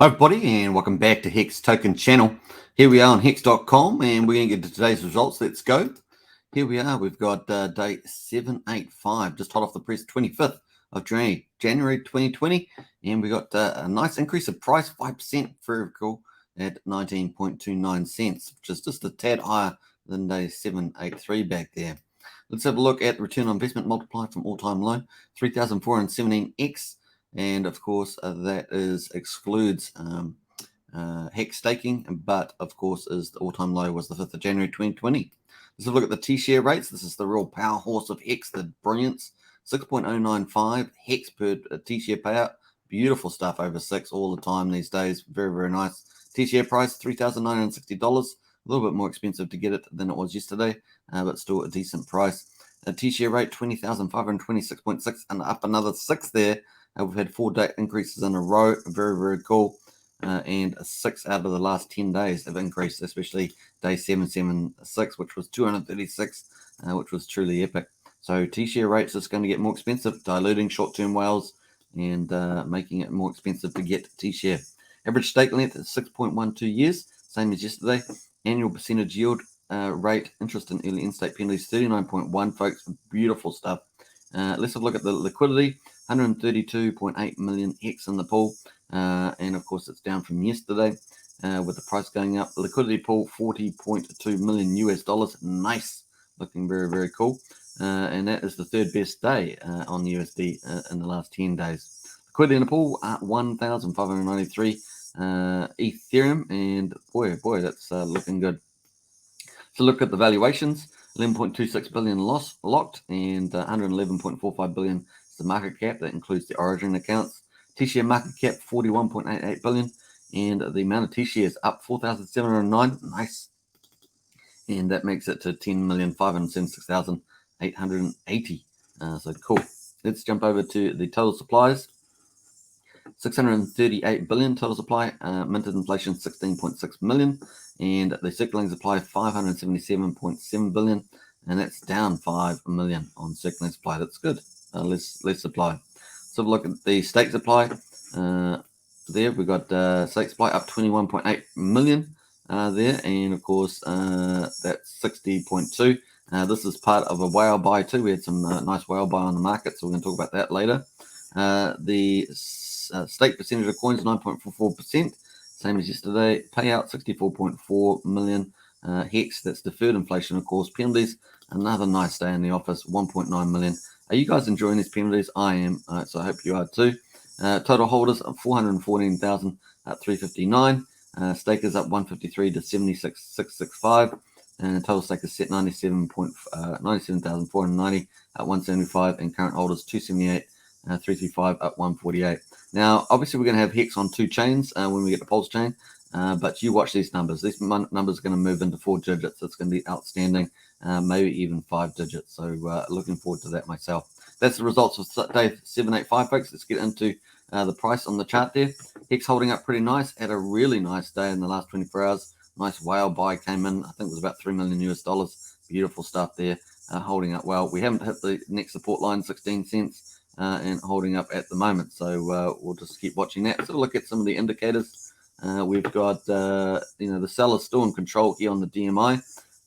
Hi everybody and welcome back to Hex Token channel. Here we are on hex.com and we're going to get to today's results. Let's go. Here we are. We've got day 785, just hot off the press, 25th of January 2020. And we got a nice increase of price, 5%, very cool, at 19.29 cents, which is just a tad higher than day 783 back there. Let's have a look at the return on investment multiplier from all-time low, 3,417x. And of course, that excludes Hex staking, but of course, the all-time low was the 5th of January 2020. Let's have a look at the T-share rates. This is the real power horse of Hex, the brilliance. 6.095 Hex per T-share payout. Beautiful stuff over 6 all the time these days. Very, very nice. T-share price, $3,960. A little bit more expensive to get it than it was yesterday, but still a decent price. T-share rate, 20,526.6, and up another 6 there. We've had 4 day increases in a row. Very, very cool. And 6 out of the last 10 days have increased, especially day 776, which was 236, which was truly epic. So T-share rates is going to get more expensive, diluting short-term whales and making it more expensive to get T-share. Average stake length is 6.12 years, same as yesterday. Annual percentage yield rate, interest in early in-state penalties, 39.1, folks. Beautiful stuff. Let's have a look at the liquidity. 132.8 million Hex in the pool, and of course it's down from yesterday with the price going up. Liquidity pool, $40.2 million US. Nice, looking very, very cool. And that is the third best day on the USD in the last 10 days. Liquidity in the pool, 1,593 Ethereum, and boy, that's looking good. So look at the valuations. 11.26 billion locked, and 111.45 billion is the market cap. That includes the origin accounts. T-share market cap 41.88 billion, and the amount of T-shares up 4,709. Nice, and that makes it to 10,576,880. So cool. Let's jump over to the total supplies. 638 billion total supply, minted inflation 16.6 million, and the circulating supply 577.7 billion, and that's down 5 million on circulating supply. That's good. Less supply. So look at the stake supply. There we got stake supply up 21.8 million there, and of course that's 60.2. This is part of a whale buy too. We had some nice whale buy on the market, so we're going to talk about that later. The stake percentage of coins 9.44%, same as yesterday. Payout 64.4 million Hex. That's deferred inflation, of course. Penalties, another nice day in the office, 1.9 million. Are you guys enjoying these penalties? I am, so I hope you are too. Total holders 414,359. Stakers up 153 to 76,665. And total stake is set 97,490 at 175, and current holders 278. 335 at 148. Now, obviously, we're going to have Hex on 2 chains when we get the Pulse chain, but you watch these numbers. These numbers are going to move into 4 digits. It's going to be outstanding, maybe even 5 digits. So, looking forward to that myself. That's the results of day 785, folks. Let's get into the price on the chart there. Hex holding up pretty nice. Had a really nice day in the last 24 hours. Nice whale buy came in. I think it was about $3 million US. Beautiful stuff there. Holding up well. We haven't hit the next support line, 16 cents. And holding up at the moment, so we'll just keep watching that. So look at some of the indicators. We've got the sellers still in control here on the DMI,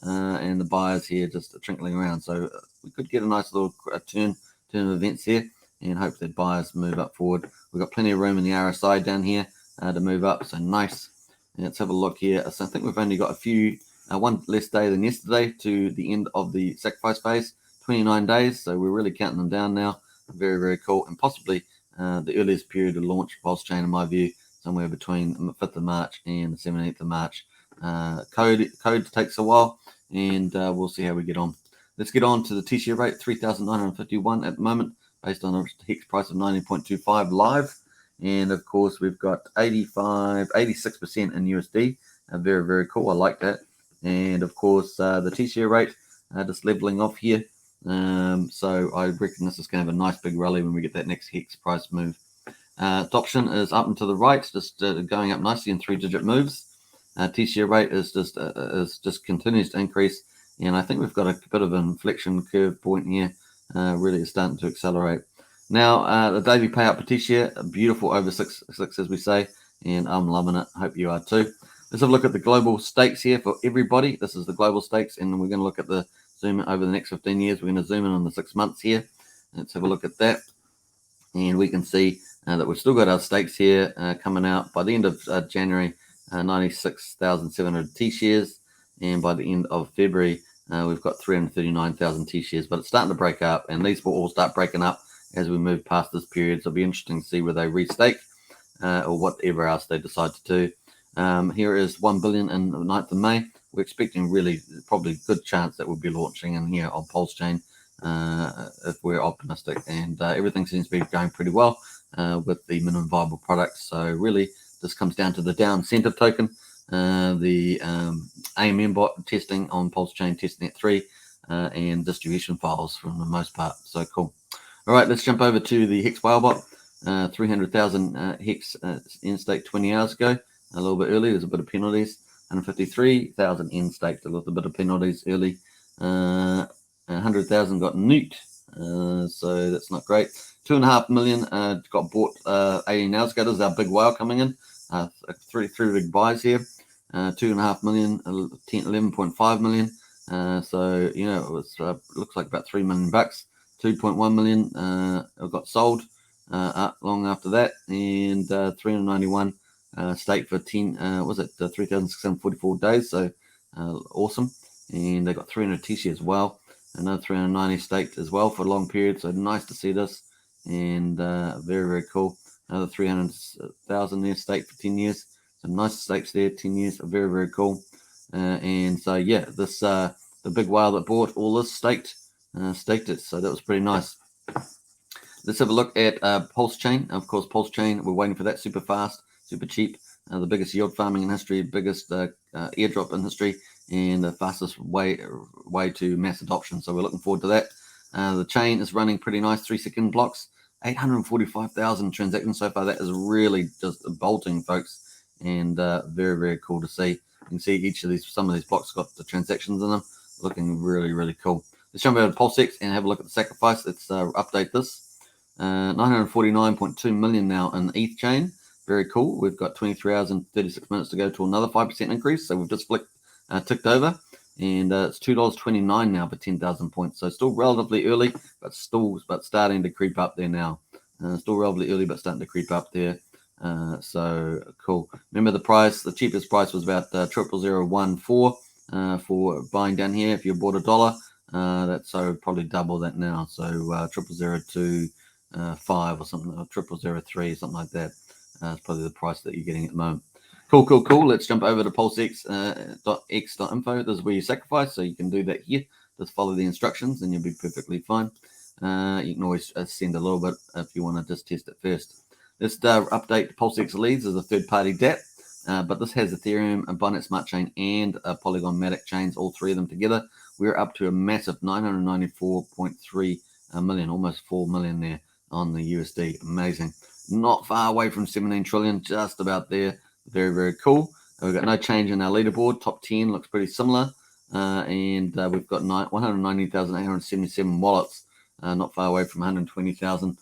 and the buyers here just trickling around. So we could get a nice little turn of events here, and hope that buyers move up forward. We've got plenty of room in the RSI down here to move up, so nice. And let's have a look here. So I think we've only got one less day than yesterday to the end of the sacrifice phase, 29 days. So we're really counting them down now. Very, very cool, and possibly the earliest period to launch Pulse chain, in my view, somewhere between the 5th of March and the 17th of March. Code takes a while, and we'll see how we get on. Let's get on to the T-share rate, 3,951 at the moment, based on a Hex price of 90.25 live. And of course, we've got 86% in USD. Very, very cool. I like that. And of course, the T-share rate just leveling off here. So I reckon this is going to have a nice big rally when we get that next Hex price move. Adoption is up and to the right, just going up nicely in 3-digit moves. T-share rate is just continues to increase, and I think we've got a bit of an inflection curve point here. Really is starting to accelerate. Now the daily payout per T-share, beautiful over 6 as we say, and I'm loving it. Hope you are too. Let's have a look at the global stakes here for everybody. This is the global stakes, and we're going to look at the zoom in over the next 15 years. We're going to zoom in on the 6 months here. Let's have a look at that, and we can see that we've still got our stakes here coming out by the end of January, 96,700 T-shares, and by the end of February, we've got 339,000 T-shares, but it's starting to break up, and these will all start breaking up as we move past this period. So it'll be interesting to see where they restake or whatever else they decide to do. Here is 1 billion in the 9th of May. We're expecting really probably good chance that we'll be launching in here on Pulse Chain if we're optimistic, and everything seems to be going pretty well with the minimum viable product. So really this comes down to the down incentive token, the AMM bot testing on Pulse Chain testnet 3, and distribution files for the most part. So cool. All right, let's jump over to the Hex whale bot. 300,000 Hex in stake 20 hours ago, a little bit early. There's a bit of penalties. 153,000 in staked, a little bit of penalties early. 100,000 got nuked, so that's not great. 2.5 million got bought 18 hours ago. This is our big whale coming in. Three big buys here. 2.5 million, 11.5 million. So you know, it was looks like about $3 million. 2.1 million got sold long after that, and 391 staked for 10. Was it 3,644 days? So awesome. And they got 300 T-shares as well. Another 390 staked as well for a long period. So nice to see this, and very, very cool. Another 300,000 there staked for 10 years. Some nice stakes there, 10 years. Very, very cool. And so yeah, this the big whale that bought all this staked it. So that was pretty nice. Let's have a look at Pulse Chain. Of course, Pulse Chain, we're waiting for that super fast, super cheap. The biggest yield farming in history, biggest airdrop in history, and the fastest way to mass adoption. So we're looking forward to that. The chain is running pretty nice, 3-second blocks, 845,000 transactions so far. That is really just bolting, folks, and very, very cool to see. You can see some of these blocks got the transactions in them, looking really, really cool. Let's jump over to Pulsex and have a look at the sacrifice. Let's update this. 949.2 million now in ETH chain. Very cool. We've got 23 hours and 36 minutes to go to another 5% increase. So we've just ticked over, and it's $2.29 now for 10,000 points. So still relatively early, but starting to creep up there now. Still relatively early, but starting to creep up there. So cool. Remember the price? The cheapest price was about 0.0014 for buying down here. If you bought $1, that's so probably double that now. So 0.0025 or something, or 0.003, something like that. It's probably the price that you're getting at the moment. Cool. Let's jump over to pulsex.x.info. This is where you sacrifice, so you can do that here. Just follow the instructions and you'll be perfectly fine. You can always send a little bit if you want to just test it first. Let's update Pulsex Leads as a third-party DApp, but this has Ethereum, a Binance Smart Chain, and a Polygon Matic chains, all three of them together. We're up to a massive 994.3 million, almost 4 million there on the USD. Amazing. Not far away from 17 trillion, just about there. Very, very cool. We've got no change in our leaderboard. Top 10 looks pretty similar. And we've got 190,877 wallets, not far away from 120,000.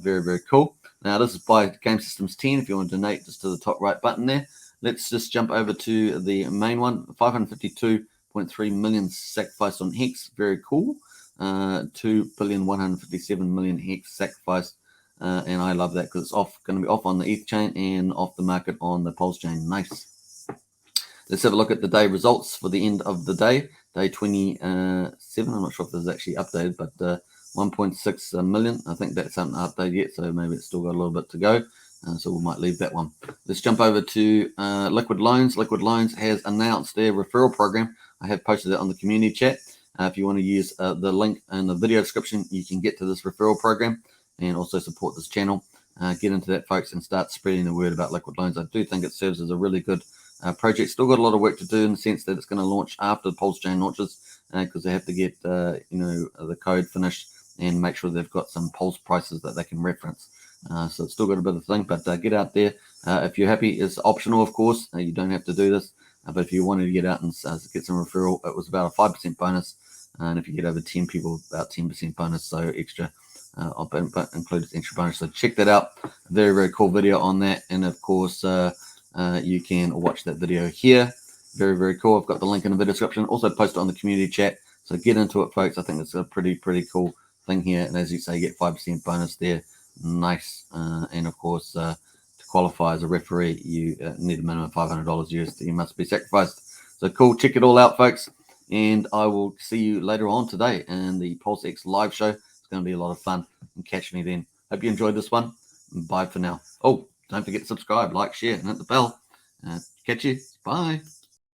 Very, very cool. Now, this is by Game Systems 10. If you want to donate, just to the top right button there. Let's just jump over to the main one. 552.3 million sacrificed on Hex. Very cool. 2,157,000,000 Hex sacrificed. And I love that because it's going to be off on the ETH chain and off the market on the Pulse chain. Nice. Let's have a look at the day results for the end of the day. Day 27. I'm not sure if this is actually updated, but 1.6 million. I think that's not updated yet, so maybe it's still got a little bit to go. So we might leave that one. Let's jump over to Liquid Loans. Liquid Loans has announced their referral program. I have posted that on the community chat. If you want to use the link in the video description, you can get to this referral program and also support this channel. Get into that, folks, and start spreading the word about Liquid Loans. I do think it serves as a really good project. Still got a lot of work to do in the sense that it's going to launch after the Pulse chain launches, because they have to get the code finished and make sure they've got some Pulse prices that they can reference. So it's still got a bit of a thing, but get out there. If you're happy, it's optional, of course. You don't have to do this, but if you wanted to get out and get some referral, it was about a 5% bonus, and if you get over 10 people, about 10% bonus, so extra but included entry bonus. So check that out. Very, very cool video on that. And of course, you can watch that video here. Very, very cool. I've got the link in the video description. Also post it on the community chat. So get into it, folks. I think it's a pretty cool thing here. And as you say, you get 5% bonus there. Nice. And of course, to qualify as a referee, you need a minimum of $500 USD. You must be sacrificed. So cool. Check it all out, folks. And I will see you later on today in the Pulsex live show. It's going to be a lot of fun. And catch me then. Hope you enjoyed this one. Bye for now. Oh, don't forget to subscribe, like, share, and hit the bell. Catch you. Bye.